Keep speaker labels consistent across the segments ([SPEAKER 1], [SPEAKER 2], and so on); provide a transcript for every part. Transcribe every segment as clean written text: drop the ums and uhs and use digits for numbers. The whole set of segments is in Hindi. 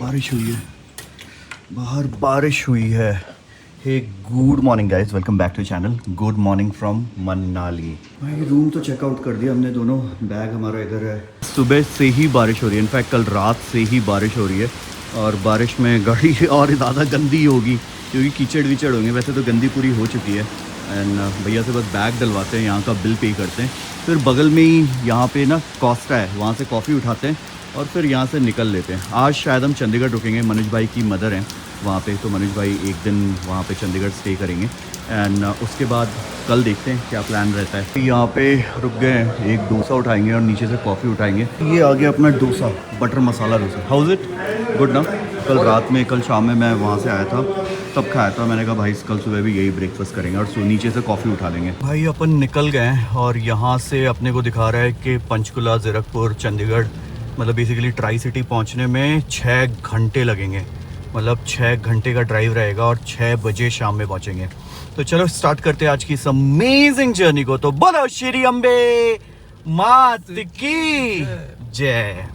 [SPEAKER 1] बारिश हुई है, बाहर बारिश हुई है। Hey good morning guys, welcome back to channel. Good morning from Manali. भाई रूम तो चेकआउट कर दिया हमने दोनों, बैग हमारा इधर है। सुबह से ही बारिश हो रही है, इनफैक्ट कल रात से ही बारिश हो रही है और बारिश में गाड़ी और ज़्यादा गंदी होगी क्योंकि कीचड़ विचड़ होंगे। वैसे तो गंदी पूरी हो चुकी है। एंड भैया से बस बैग डलवाते हैं, यहाँ का बिल पे करते हैं, फिर बगल में ही यहाँ पे ना कोस्टा है, वहाँ से कॉफ़ी उठाते हैं और फिर यहाँ से निकल लेते हैं। आज शायद हम चंडीगढ़ रुकेंगे, मनोज भाई की मदर हैं वहाँ पे, तो मनोज भाई एक दिन वहाँ पे चंडीगढ़ स्टे करेंगे। एंड उसके बाद कल देखते हैं क्या प्लान रहता है। यहाँ पे रुक गए हैं, एक डोसा उठाएंगे और नीचे से कॉफ़ी उठाएंगे। ये आ गया अपना dosa, butter masala dosa. How's it good ना? कल शाम में मैं वहाँ से आया था तब खाया था। मैंने कहा भाई कल सुबह भी यही ब्रेकफास्ट करेंगे और नीचे से कॉफ़ी उठा लेंगे। भाई अपन निकल गए हैं और यहाँ से अपने को दिखा रहा है कि पंचकुला, ज़ीरकपुर, चंडीगढ़, मतलब बेसिकली ट्राई सिटी पहुँचने में 6 घंटे लगेंगे। मतलब 6 घंटे का ड्राइव रहेगा और 6 बजे शाम में पहुँचेंगे। तो चलो स्टार्ट करते हैं आज की इस अमेजिंग जर्नी को। तो बोलो श्री अम्बे मात की जय।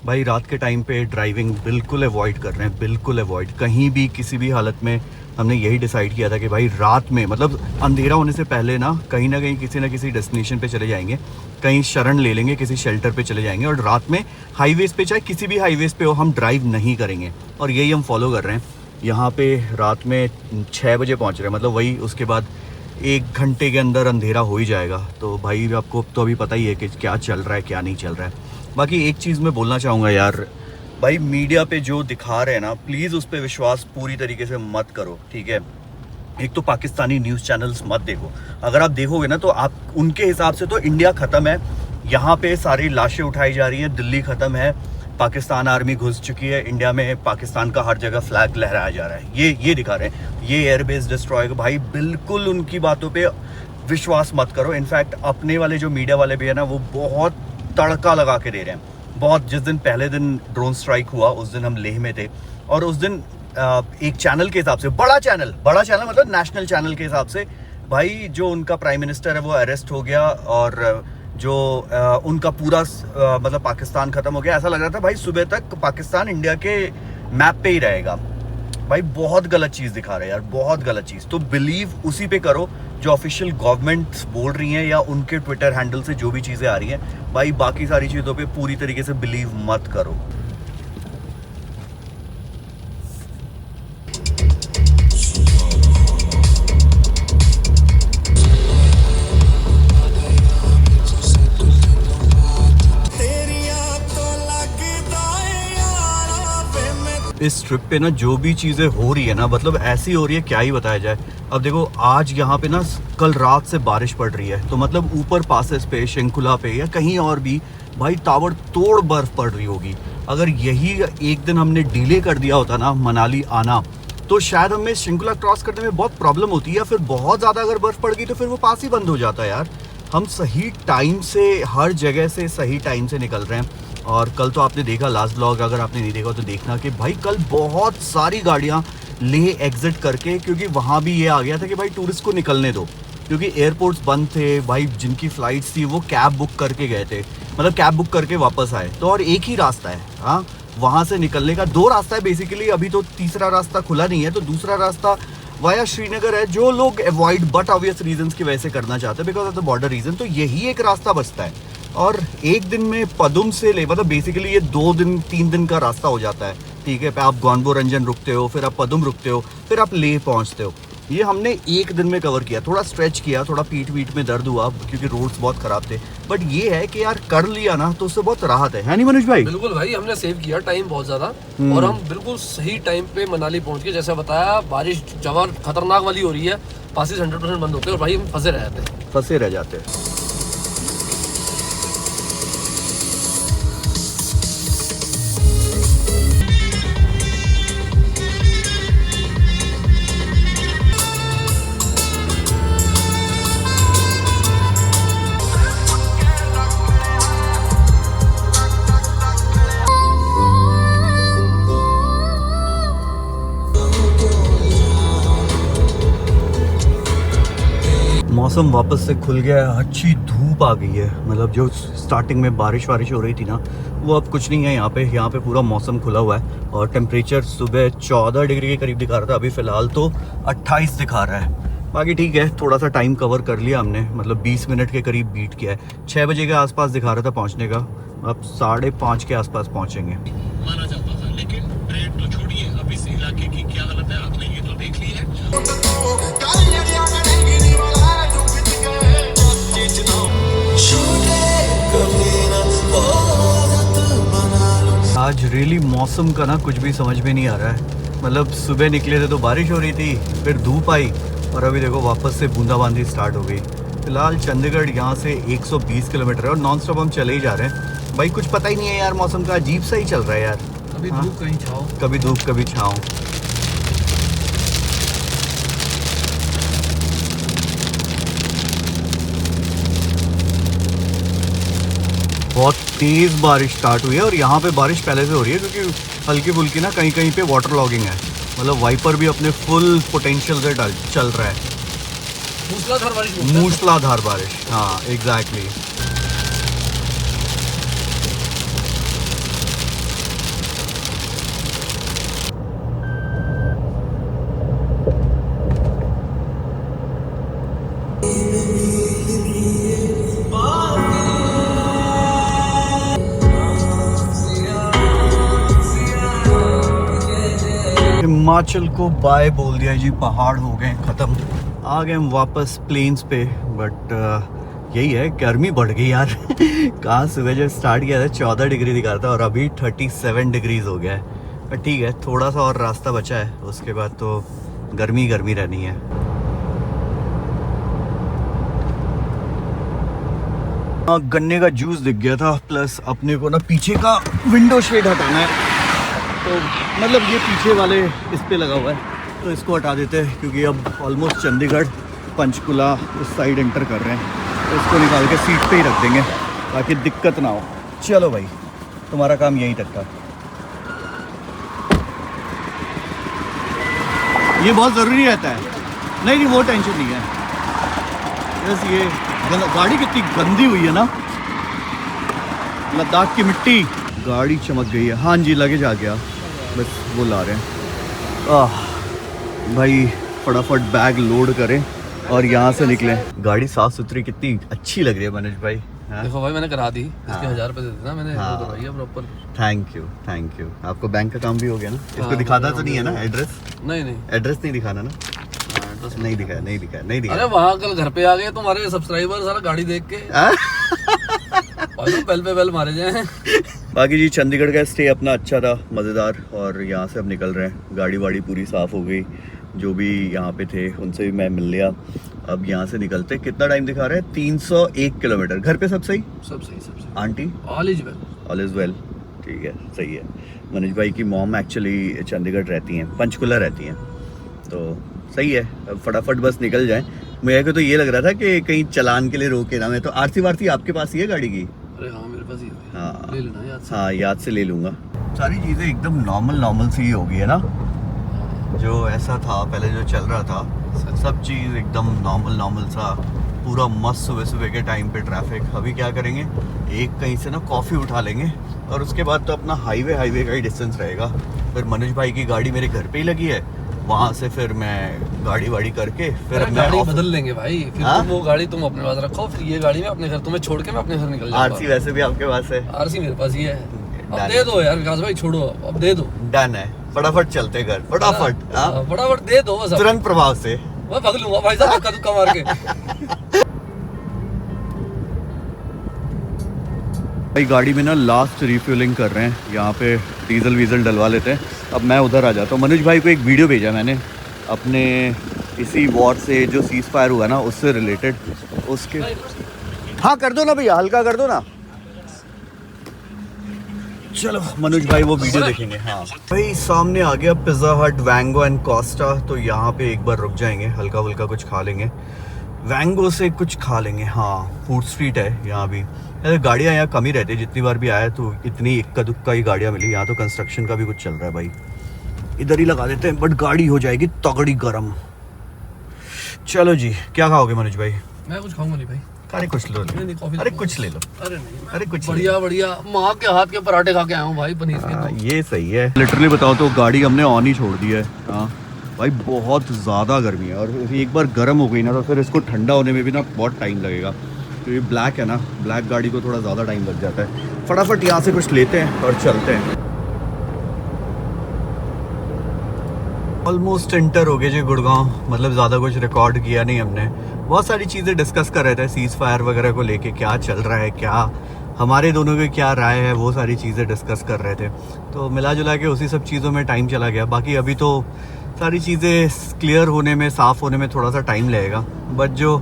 [SPEAKER 1] भाई रात के टाइम पे ड्राइविंग बिल्कुल अवॉइड कर रहे हैं, बिल्कुल अवॉइड। कहीं भी किसी भी हालत में हमने यही डिसाइड किया था कि भाई रात में, मतलब अंधेरा होने से पहले ना कहीं किसी ना किसी डेस्टिनेशन पे चले जाएंगे, कहीं शरण ले लेंगे, किसी शेल्टर पे चले जाएंगे और रात में हाईवेज पे, चाहे किसी भी हाईवेज पे हो, हम ड्राइव नहीं करेंगे। और यही हम फॉलो कर रहे हैं। यहाँ पे रात में 6 बजे पहुँच रहे हैं, मतलब वही उसके बाद 1 घंटे के अंदर अंधेरा हो ही जाएगा। तो भाई आपको तो अभी पता ही है कि क्या चल रहा है क्या नहीं चल रहा है। बाकी एक चीज़ मैं बोलना चाहूँगा यार, भाई मीडिया पे जो दिखा रहे हैं ना, प्लीज़ उस पर विश्वास पूरी तरीके से मत करो, ठीक है? एक तो पाकिस्तानी न्यूज़ चैनल्स मत देखो। अगर आप देखोगे ना तो आप उनके हिसाब से तो इंडिया ख़त्म है, यहाँ पे सारी लाशें उठाई जा रही हैं, दिल्ली ख़त्म है, पाकिस्तान आर्मी घुस चुकी है इंडिया में, पाकिस्तान का हर जगह फ्लैग लहराया जा रहा है, ये दिखा रहे हैं, ये एयरबेस डिस्ट्रॉय। भाई बिल्कुल उनकी बातों पर विश्वास मत करो। इनफैक्ट अपने वाले जो मीडिया वाले भी है ना, वो बहुत तड़का लगा के दे रहे हैं बहुत। जिस दिन पहले दिन ड्रोन स्ट्राइक हुआ उस दिन हम लेह में थे और उस दिन एक चैनल के हिसाब से, बड़ा चैनल मतलब नेशनल चैनल के हिसाब से, भाई जो उनका प्राइम मिनिस्टर है वो अरेस्ट हो गया और जो उनका पूरा मतलब पाकिस्तान खत्म हो गया। ऐसा लग रहा था भाई सुबह तक पाकिस्तान इंडिया के मैप पे ही रहेगा। भाई बहुत गलत चीज़ दिखा रहे हैं यार, बहुत गलत चीज़। तो बिलीव उसी पे करो जो ऑफिशियल गवर्नमेंट बोल रही हैं या उनके ट्विटर हैंडल से जो भी चीज़ें आ रही हैं। भाई बाकी सारी चीज़ों पे पूरी तरीके से बिलीव मत करो। इस ट्रिप पे ना जो भी चीज़ें हो रही है ना, मतलब ऐसी हो रही है क्या ही बताया जाए। अब देखो आज यहाँ पे ना कल रात से बारिश पड़ रही है, तो मतलब ऊपर पासेस पे, शंकुला पे या कहीं और भी भाई ताबड़तोड़ बर्फ़ पड़ रही होगी। अगर यही एक दिन हमने डिले कर दिया होता ना मनाली आना, तो शायद हमें शंकुला क्रॉस करने में बहुत प्रॉब्लम होती, या फिर बहुत ज़्यादा अगर बर्फ़ पड़ गई तो फिर वो पास ही बंद हो जाता है यार। हम सही टाइम से, हर जगह से सही टाइम से निकल रहे हैं। और कल तो आपने देखा लास्ट ब्लॉग, अगर आपने नहीं देखा तो देखना कि भाई कल बहुत सारी गाड़ियाँ लेह एग्जिट करके, क्योंकि वहाँ भी ये आ गया था कि भाई टूरिस्ट को निकलने दो, क्योंकि एयरपोर्ट्स बंद थे। भाई जिनकी फ़्लाइट्स थी वो कैब बुक करके गए थे, मतलब कैब बुक करके वापस आए। तो और एक ही रास्ता है, हाँ, वहाँ से निकलने का 2 रास्ता है बेसिकली। अभी तो तीसरा रास्ता खुला नहीं है, तो दूसरा रास्ता वाया श्रीनगर है, जो लोग अवॉइड बट ऑब्वियस रीजंस की वजह से करना चाहते हैं, because of the border region. तो यही एक रास्ता बचता है और एक दिन में पदुम से ले, मतलब बेसिकली ये 2-3 दिन का रास्ता हो जाता है, ठीक है? आप गॉन्बो रंजन रुकते हो, फिर आप पदुम रुकते हो, फिर आप लेह पहुंचते हो। ये हमने एक दिन में कवर किया। थोड़ा स्ट्रेच किया, थोड़ा पीठ में दर्द हुआ क्योंकि रोड्स बहुत ख़राब थे, बट ये है कि यार कर लिया ना तो उससे बहुत राहत है नहीं मनोज भाई?
[SPEAKER 2] बिल्कुल भाई, हमने सेव किया टाइम बहुत ज़्यादा और हम बिल्कुल सही टाइम पे मनाली पहुंच गए। जैसा बताया, बारिश जवान खतरनाक वाली हो रही है, पासेस 100% बंद होते हैं और भाई हम फंसे रह जाते हैं। मौसम वापस से खुल गया है, अच्छी धूप आ गई है। मतलब जो स्टार्टिंग में बारिश हो रही थी ना,
[SPEAKER 1] वो अब कुछ नहीं है यहाँ पे पूरा मौसम खुला हुआ है और टेम्परेचर सुबह 14 डिग्री के करीब दिखा रहा था, अभी फ़िलहाल तो 28 दिखा रहा है। बाकी ठीक है, थोड़ा सा टाइम कवर कर लिया हमने, मतलब 20 मिनट के करीब बीट किया है। 6 बजे के आसपास दिखा रहा था पहुँचने का, अब 5:30 के आसपास पहुँचेंगे।
[SPEAKER 3] माना जाता था, लेकिन ट्रेन तो छोड़िए, अब इस इलाके की क्या हालत है आपने ये तो देख ली है।
[SPEAKER 1] आज रियली मौसम का ना कुछ भी समझ में नहीं आ रहा है। मतलब सुबह निकले थे तो बारिश हो रही थी, फिर धूप आई और अभी देखो वापस से बूंदाबांदी स्टार्ट हो गई। फिलहाल चंडीगढ़ यहाँ से 120 किलोमीटर है और नॉन स्टॉप हम चले ही जा रहे हैं। भाई कुछ पता ही नहीं है यार, मौसम का अजीब सा ही चल रहा है यार।
[SPEAKER 2] कभी धूप कहीं छाओ,
[SPEAKER 1] कभी धूप कभी छाँव। बहुत तेज़ बारिश स्टार्ट हुई है और यहाँ पे बारिश पहले से हो रही है क्योंकि हल्की फुल्की ना कहीं कहीं पे वाटर लॉगिंग है। मतलब वाइपर भी अपने फुल पोटेंशियल से चल रहा है।
[SPEAKER 2] मूसलाधार बारिश,
[SPEAKER 1] मूसलाधार बारिश, हाँ एग्जैक्टली। हिमाचल को बाय बोल दिया जी, पहाड़ हो गए ख़त्म। आ गए हम वापस प्लेन्स पे, बट यही है, गर्मी बढ़ गई यार। कहाँ सुबह जब स्टार्ट किया था 14 डिग्री दिखा रहा था और अभी 37 डिग्रीज हो गया है। पर ठीक है, थोड़ा सा और रास्ता बचा है, उसके बाद तो गर्मी गर्मी रहनी है। गन्ने का जूस दिख गया था, प्लस अपने को ना पीछे का विंडो शेड हटाना है। तो मतलब ये पीछे वाले इस पे लगा हुआ है तो इसको हटा देते हैं क्योंकि अब ऑलमोस्ट चंडीगढ़ पंचकुला उस साइड एंटर कर रहे हैं। तो इसको निकाल के सीट पे ही रख देंगे ताकि दिक्कत ना हो। चलो भाई, तुम्हारा काम यहीं तक था। ये बहुत ज़रूरी रहता है। नहीं वो टेंशन नहीं है, बस ये गाड़ी कितनी गंदी हुई है ना, लद्दाख की मिट्टी। गाड़ी चमक गई है, हाँ जी लगेज आ गया, बस वो ला रहे हैं। भाई फटाफट बैग लोड करें और यहाँ से निकलें। गाड़ी साफ़ सुथरी कितनी अच्छी लग रही है मनोज भाई। हाँ?
[SPEAKER 2] देखो भाई मैंने करा दी, इसके 1000 रुपए दे देना, मैंने वो करवाई है प्रॉपर।
[SPEAKER 1] Thank you. आपको बैंक का काम भी हो गया ना। इसको दिखाता तो नहीं है ना एड्रेस? नहीं एड्रेस नहीं दिखाना ना। नहीं दिखा।
[SPEAKER 2] अरे वहाँ कल घर पे आ गए तुम्हारे सब्सक्राइबर, सारा गाड़ी देख के बेल पे बेल मारे जाए।
[SPEAKER 1] बाकी जी चंडीगढ़ का स्टे अपना अच्छा था, मज़ेदार। और यहाँ से अब निकल रहे हैं, गाड़ी वाड़ी पूरी साफ़ हो गई, जो भी यहाँ पे थे उनसे भी मैं मिल लिया। अब यहाँ से निकलते, कितना टाइम दिखा रहा है? 301 किलोमीटर। घर पे सब सही?
[SPEAKER 2] सब सही। Aunty
[SPEAKER 1] all is well. ठीक है, सही है। मनोज भाई की मॉम एक्चुअली चंडीगढ़ रहती हैं, पंचकुला रहती हैं, तो सही है। अब फटाफट बस निकल जाएं। मेरे को तो ये लग रहा था कि कहीं चलान के लिए रोके ना। मैं तो आरसी वारसी आपके पास ही है गाड़ी की?
[SPEAKER 2] अरे हाँ मेरे पास ही है।
[SPEAKER 1] हाँ
[SPEAKER 2] ले लेना याद से।
[SPEAKER 1] हाँ याद से ले लूँगा। सारी चीज़ें एकदम नॉर्मल सी हो गई है ना। जो ऐसा था पहले जो चल रहा था, सब चीज़ एकदम नॉर्मल सा, पूरा मस्त। सुबह के टाइम पे ट्रैफिक। अभी क्या करेंगे, एक कहीं से ना कॉफ़ी उठा लेंगे और उसके बाद तो अपना हाईवे का ही डिस्टेंस रहेगा। फिर मनोज भाई की गाड़ी मेरे घर पे ही लगी है, वहाँ से फिर मैं गाड़ी वाड़ी करके फिर
[SPEAKER 2] गाड़ी बदल लेंगे भाई। फिर तुम वो गाड़ी तुम अपने पास रखो, फिर ये गाड़ी में अपने घर, तुम्हें छोड़ के मैं अपने घर निकल जाऊंगा।
[SPEAKER 1] आरसी वैसे भी आपके पास है?
[SPEAKER 2] आरसी मेरे पास ही है। अब दे दो यार विकास भाई, छोड़ो अब दे दो।
[SPEAKER 1] डन है, फटाफट चलते घर, फटाफट
[SPEAKER 2] फटाफट दे दो बस,
[SPEAKER 1] तुरंत प्रभाव से।
[SPEAKER 2] मैं भाग लूंगा भाई साहब, धक्का मार के।
[SPEAKER 1] भाई गाड़ी में ना लास्ट रिफ्यूलिंग कर रहे हैं, यहाँ पे डीजल वीजल डलवा लेते हैं। अब मैं उधर आ जाता हूँ। मनोज भाई को एक वीडियो भेजा मैंने अपने इसी वॉर से जो सीज फायर हुआ ना, उससे रिलेटेड। उसके हाँ कर दो ना भैया, हल्का कर दो ना। चलो मनोज भाई वो वीडियो देखेंगे। हाँ भाई सामने आ गया पिज़्ज़ा हट, वैंगो एंड कोस्टा। तो यहाँ पे एक बार रुक जाएंगे, हल्का फुल्का कुछ खा लेंगे। वैंगो से कुछ खा लेंगे। हाँ फूड स्ट्रीट है यहाँ भी। गाड़ियाँ यहाँ कम ही रहती है, जितनी बार भी आया तो इतनी इक्का दुक्का ही गाड़ियाँ मिली। यहाँ तो कंस्ट्रक्शन का भी कुछ चल रहा है भाई, इधर ही लगा देते हैं, बट गाड़ी हो जाएगी तगड़ी गरम। चलो जी, क्या खाओगे मनोज भाई?
[SPEAKER 2] मैं कुछ खाऊंगा नहीं भाई।
[SPEAKER 1] अरे कुछ लो
[SPEAKER 2] नहीं, कॉफी
[SPEAKER 1] अरे कुछ ले लो
[SPEAKER 2] अरे नहीं,
[SPEAKER 1] अरे कुछ
[SPEAKER 2] बढ़िया बढ़िया माँ के हाथ के पराठे खा के आया हूँ भाई पनीर के।
[SPEAKER 1] हाँ, ये सही है। लिटरली बताओ तो गाड़ी हमने ऑन ही छोड़ दी है। हाँ भाई बहुत ज़्यादा गर्मी है और एक बार गर्म हो गई ना तो फिर इसको ठंडा होने में भी ना बहुत टाइम लगेगा। तो ये ब्लैक है ना, ब्लैक गाड़ी को थोड़ा ज़्यादा टाइम लग जाता है। फटाफट यहाँ से कुछ लेते हैं और चलते हैं। ऑलमोस्ट इंटर हो गए जी गुड़गांव, मतलब ज़्यादा कुछ रिकॉर्ड किया नहीं हमने। बहुत सारी चीज़ें डिस्कस कर रहे थे सीज़ फायर वगैरह को लेके, क्या चल रहा है, क्या हमारे दोनों की क्या राय है, वो सारी चीज़ें डिस्कस कर रहे थे। तो मिला जुला के उसी सब चीज़ों में टाइम चला गया। बाकी अभी तो सारी चीज़ें क्लियर होने में, साफ़ होने में थोड़ा सा टाइम लगेगा। बट जो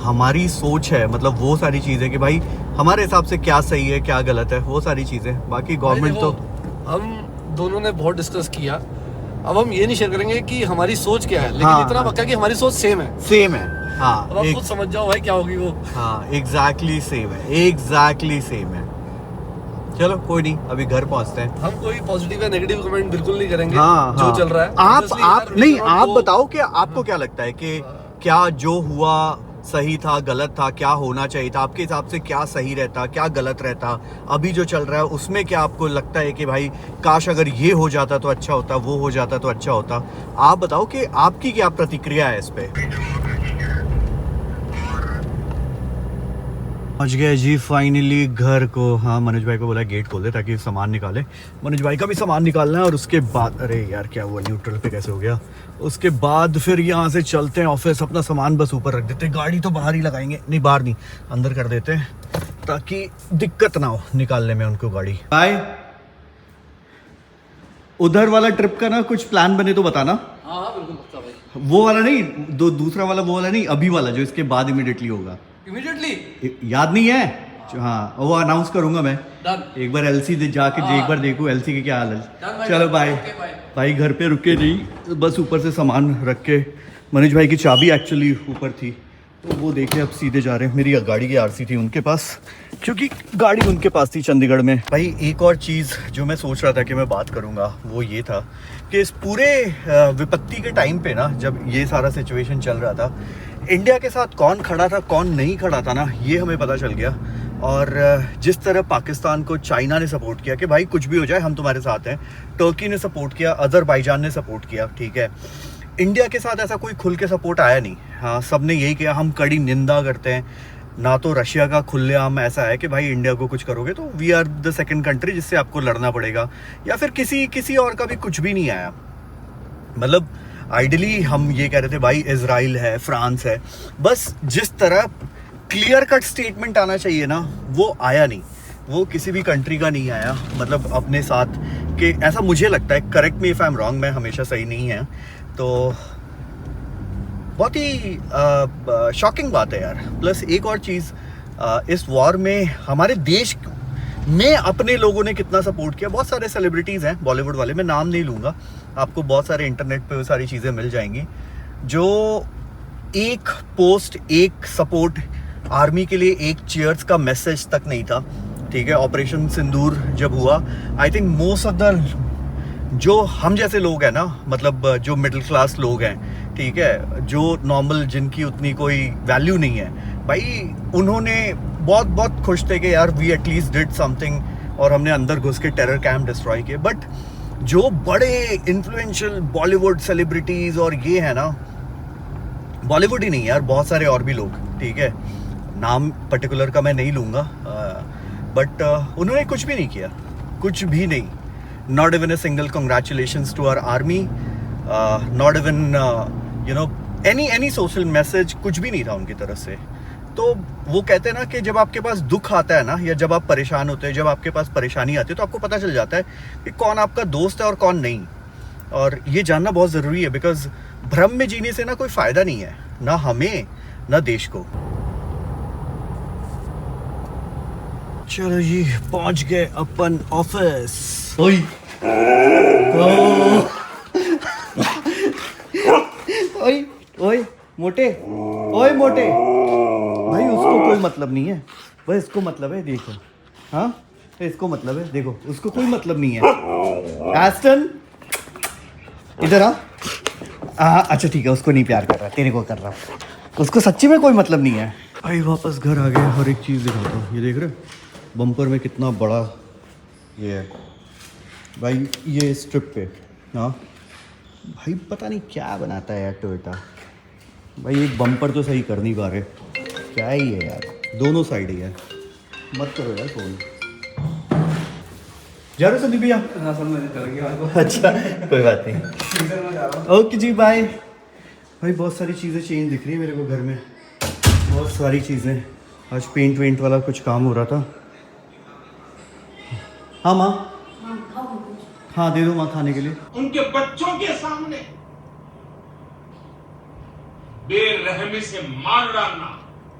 [SPEAKER 1] हमारी सोच है, मतलब वो सारी चीज़ें कि भाई हमारे हिसाब से क्या सही है क्या गलत है, वो सारी चीज़ें। बाकी गवर्नमेंट तो
[SPEAKER 2] हम दोनों ने बहुत डिस्कस किया। अब हम ये नहीं शेयर करेंगे कि हमारी सोच क्या है, लेकिन
[SPEAKER 1] हाँ,
[SPEAKER 2] इतना पक्का कि हमारी सोच सेम है।
[SPEAKER 1] सेम है। हाँ
[SPEAKER 2] अब आप खुद समझ जाओ भाई क्या होगी वो।
[SPEAKER 1] हाँ एग्जैक्टली सेम है, एग्जैक्टली सेम है। चलो कोई नहीं, अभी घर पहुंचते हैं।
[SPEAKER 2] हम कोई पॉजिटिव या नेगेटिव कमेंट बिल्कुल नहीं करेंगे।
[SPEAKER 1] हाँ,
[SPEAKER 2] जो
[SPEAKER 1] हाँ।
[SPEAKER 2] चल रहा है
[SPEAKER 1] आप नहीं, आप
[SPEAKER 2] तो
[SPEAKER 1] बताओ कि आपको क्या लगता है कि क्या जो हुआ सही था, गलत था, क्या होना चाहिए था आपके हिसाब से, क्या सही रहता, क्या गलत रहता, अभी जो चल रहा है उसमें क्या आपको लगता है कि भाई काश अगर ये हो जाता तो अच्छा होता, वो हो जाता तो अच्छा होता। आप बताओ कि आपकी क्या प्रतिक्रिया है इस पे। पहुंच गए जी फाइनली घर को। हाँ मनोज भाई को बोला गेट खोल दे ताकि सामान निकाले। मनोज भाई का भी सामान निकालना है और उसके बाद, अरे यार क्या हुआ, न्यूट्रल पे कैसे हो गया। उसके बाद फिर यहाँ से चलते हैं ऑफिस। अपना सामान बस ऊपर रख देते हैं, गाड़ी तो बाहर ही लगाएंगे, नहीं बाहर नहीं अंदर कर देते हैं ताकि दिक्कत ना हो निकालने में उनको गाड़ी। बाय। उधर वाला ट्रिप का ना कुछ प्लान बने तो बताना।
[SPEAKER 2] हाँ हाँ बिल्कुल पक्का भाई।
[SPEAKER 1] वो वाला नहीं, दूसरा वाला, वो वाला नहीं, अभी वाला जो इसके बाद इमीडिएटली होगा।
[SPEAKER 2] इमीडिएटली
[SPEAKER 1] याद नहीं है? हाँ वो अनाउंस करूंगा मैं।
[SPEAKER 2] डन।
[SPEAKER 1] एक बार एलसी जाके एक बार देखूं एलसी के क्या हाल है। चलो बाय। भाई घर पे रुके नहीं, बस ऊपर से सामान रख के। मनोज भाई की चाबी एक्चुअली ऊपर थी तो वो देखे, अब सीधे जा रहे हैं। मेरी गाड़ी की आरसी थी उनके पास, क्योंकि गाड़ी उनके पास थी चंडीगढ़ में। भाई एक और चीज़ जो मैं सोच रहा था कि मैं बात करूंगा वो ये था कि इस पूरे विपत्ति के टाइम पे ना, जब ये सारा सिचुएशन चल रहा था, इंडिया के साथ कौन खड़ा था कौन नहीं खड़ा था ना, ये हमें पता चल गया। और जिस तरह पाकिस्तान को चाइना ने सपोर्ट किया कि भाई कुछ भी हो जाए हम तुम्हारे साथ हैं, टर्की ने सपोर्ट किया, अजरबैजान ने सपोर्ट किया, ठीक है। इंडिया के साथ ऐसा कोई खुल के सपोर्ट आया नहीं। हाँ सब ने यही किया, हम कड़ी निंदा करते हैं। ना तो रशिया का खुलेआम ऐसा है कि भाई इंडिया को कुछ करोगे तो we are the second country जिससे आपको लड़ना पड़ेगा, या फिर किसी और का भी कुछ भी नहीं आया। मतलब आइडियली हम ये कह रहे थे भाई इजराइल है, फ्रांस है, बस जिस तरह क्लियर कट स्टेटमेंट आना चाहिए ना वो आया नहीं, वो किसी भी कंट्री का नहीं आया। मतलब अपने साथ कि ऐसा मुझे लगता है, correct me if I am wrong, मैं हमेशा सही नहीं है। तो बहुत ही शॉकिंग बात है यार। प्लस एक और चीज़, इस वॉर में हमारे देश में अपने लोगों ने कितना सपोर्ट किया। बहुत सारे सेलिब्रिटीज़ हैं बॉलीवुड वाले, मैं नाम नहीं लूँगा, आपको बहुत सारे इंटरनेट पे वो सारी चीज़ें मिल जाएंगी, जो एक पोस्ट, एक सपोर्ट आर्मी के लिए, एक चीयर्स का मैसेज तक नहीं था, ठीक है। ऑपरेशन सिंदूर जब हुआ, I think most of the जो हम जैसे लोग हैं ना, मतलब जो मिडिल क्लास लोग हैं, ठीक है, जो नॉर्मल, जिनकी उतनी कोई वैल्यू नहीं है, भाई उन्होंने बहुत खुश थे कि यार वी एटलीस्ट डिड समथिंग, और हमने अंदर घुस के टेरर कैंप डिस्ट्रॉय किए। बट जो बड़े इन्फ्लुएंशियल बॉलीवुड सेलिब्रिटीज़ और ये है ना, बॉलीवुड ही नहीं यार, बहुत सारे और भी लोग, ठीक है, नाम पर्टिकुलर का मैं नहीं लूँगा, बट उन्होंने कुछ भी नहीं किया, कुछ भी नहीं। Not even a single congratulations to our army, not even you know any social message, कुछ भी नहीं था उनकी तरफ से। तो वो कहते हैं ना कि जब आपके पास दुख आता है ना, या जब आप परेशान होते हैं, जब आपके पास परेशानी आती है, तो आपको पता चल जाता है कि कौन आपका दोस्त है और कौन नहीं। और ये जानना बहुत ज़रूरी है, बिकॉज भ्रम में जीने से ना कोई फ़ायदा नहीं है, ना हमें ना देश को। चलो जी पहुंच गए अपन ऑफिस। ओए ओए ओए मोटे, ओए मोटे भाई, उसको कोई मतलब नहीं है, भाई इसको मतलब है, देखो। हाँ इसको मतलब है, देखो, उसको कोई मतलब नहीं है। एस्टन इधर आ। अच्छा ठीक है, उसको नहीं प्यार कर रहा, तेरे को कर रहा, उसको सच्ची में कोई मतलब नहीं है। भाई वापस घर आ गए। हर एक चीज़ दिखाता हूँ। ये देख रहे हो बम्पर में कितना बड़ा ये है भाई, ये स्ट्रिप पे। हाँ भाई पता नहीं क्या बनाता है यार टोयोटा। भाई एक बम्पर तो सही कर नहीं पा रहे, क्या ही है यार, दोनों साइड ही है। मत करो यार फोन। जा रहे हो संदीप भैया?
[SPEAKER 4] हाँ सर, मैं चल गया।
[SPEAKER 1] अच्छा कोई बात नहीं, ओके जी बाय। भाई बहुत सारी चीज़ें चेंज दिख रही है मेरे को घर में, बहुत सारी चीज़ें। आज पेंट वेंट वाला कुछ काम हो रहा था। हाँ माँ, हाँ दे दो माँ खाने के लिए।
[SPEAKER 3] उनके बच्चों के सामने बेरहमी से मार डालना